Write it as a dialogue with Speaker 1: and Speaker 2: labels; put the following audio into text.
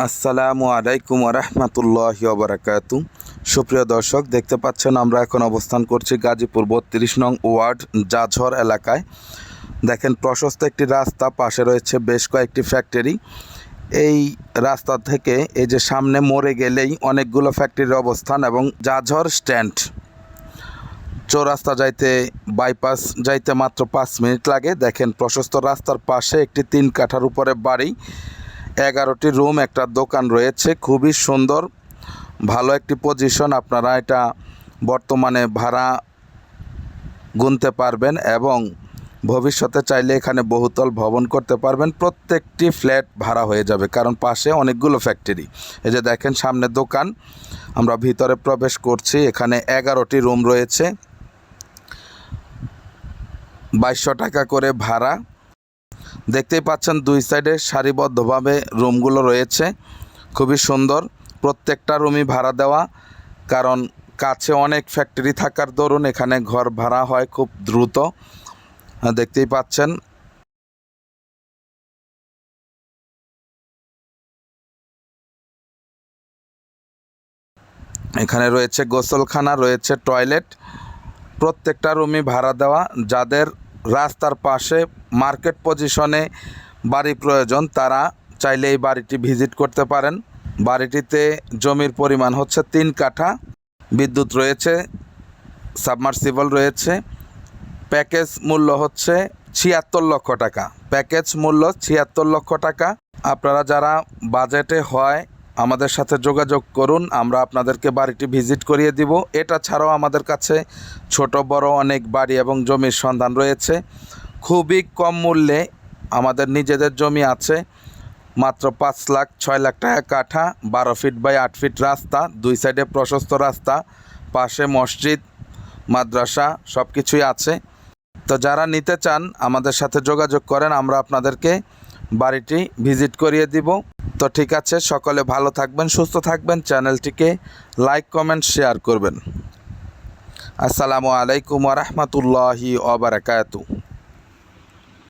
Speaker 1: আসসালামু আলাইকুম রহমতুল্লাহি ওবরাকাতু। সুপ্রিয় দর্শক, দেখতে পাচ্ছেন আমরা এখন অবস্থান করছি গাজীপুর 32 নং ওয়ার্ড জাঝর এলাকায়। দেখেন, প্রশস্ত একটি রাস্তা, পাশে রয়েছে বেশ কয়েকটি ফ্যাক্টরি। এই রাস্তা থেকে এই যে সামনে মোড়ে গেলেই অনেকগুলো ফ্যাক্টরির অবস্থান এবং জাঝর স্ট্যান্ড। চৌরাস্তা যাইতে, বাইপাস যাইতে মাত্র 5 মিনিট লাগে। দেখেন, প্রশস্ত রাস্তার পাশে একটি 3 কাঠার উপরে বাড়ি, 11টি রুম, একটা দোকান রয়েছে। খুবই সুন্দর, ভালো একটি পজিশন। আপনারা এটা বর্তমানে ভাড়া গুনতে পারবেন এবং ভবিষ্যতে চাইলে এখানে বহুতল ভবন করতে পারবেন। প্রত্যেকটি ফ্ল্যাট ভাড়া হয়ে যাবে, কারণ পাশে অনেকগুলো ফ্যাক্টরি। এই যে দেখেন, সামনে দোকান। আমরা ভিতরে প্রবেশ করছি। এখানে 11টি রুম রয়েছে, 2200 টাকা করে ভাড়া। দেখতেই পাচ্ছেন দুই সাইডে সারিবদ্ধভাবে রুমগুলো রয়েছে, খুবই সুন্দর। প্রত্যেকটা রুমই ভাড়া দেওয়া, কারণ কাছে অনেক ফ্যাক্টরি থাকার দরুন এখানে ঘর ভাড়া হয় খুব দ্রুত। দেখতেই পাচ্ছেন। এখানে রয়েছে গোসলখানা, রয়েছে টয়লেট। প্রত্যেকটা রুমই ভাড়া দেওয়া। যাদের রাস্তার পাশে মার্কেট পজিশনে বাড়ি প্রয়োজন, তারা চাইলে এই বাড়িটি ভিজিট করতে পারেন। বাড়িটিতে জমির পরিমাণ হচ্ছে 3 কাঠা, বিদ্যুৎ রয়েছে, সাবমার্সিবল রয়েছে। প্যাকেজ মূল্য হচ্ছে 76 লক্ষ টাকা। প্যাকেজ মূল্য 76 লক্ষ টাকা। আপনারা যারা বাজেটে হয় আমাদের সাথে যোগাযোগ করুন, আমরা আপনাদেরকে বাড়িটি ভিজিট করিয়ে দিব। এটা ছাড়াও আমাদের কাছে ছোট বড় অনেক বাড়ি এবং জমির সন্ধান রয়েছে। খুবই কম মূল্যে আমাদের নিজেদের জমি আছে, মাত্র 5 লাখ 6 লাখ টাকা কাঠা। 12 ফিট বাই 8 ফিট রাস্তা, দুই সাইডে প্রশস্ত রাস্তা, পাশে মসজিদ, মাদ্রাসা, সব কিছুই আছে। তো যারা নিতে চান আমাদের সাথে যোগাযোগ করেন, আমরা আপনাদেরকে বাড়িটি ভিজিট করিয়ে দিব। তো ঠিক আছে, সকলে ভালো থাকবেন, সুস্থ থাকবেন। চ্যানেলটিকে লাইক, কমেন্ট, শেয়ার করবেন। আসসালামু আলাইকুম ওয়া রাহমাতুল্লাহি ওয়া বারাকাতুহু।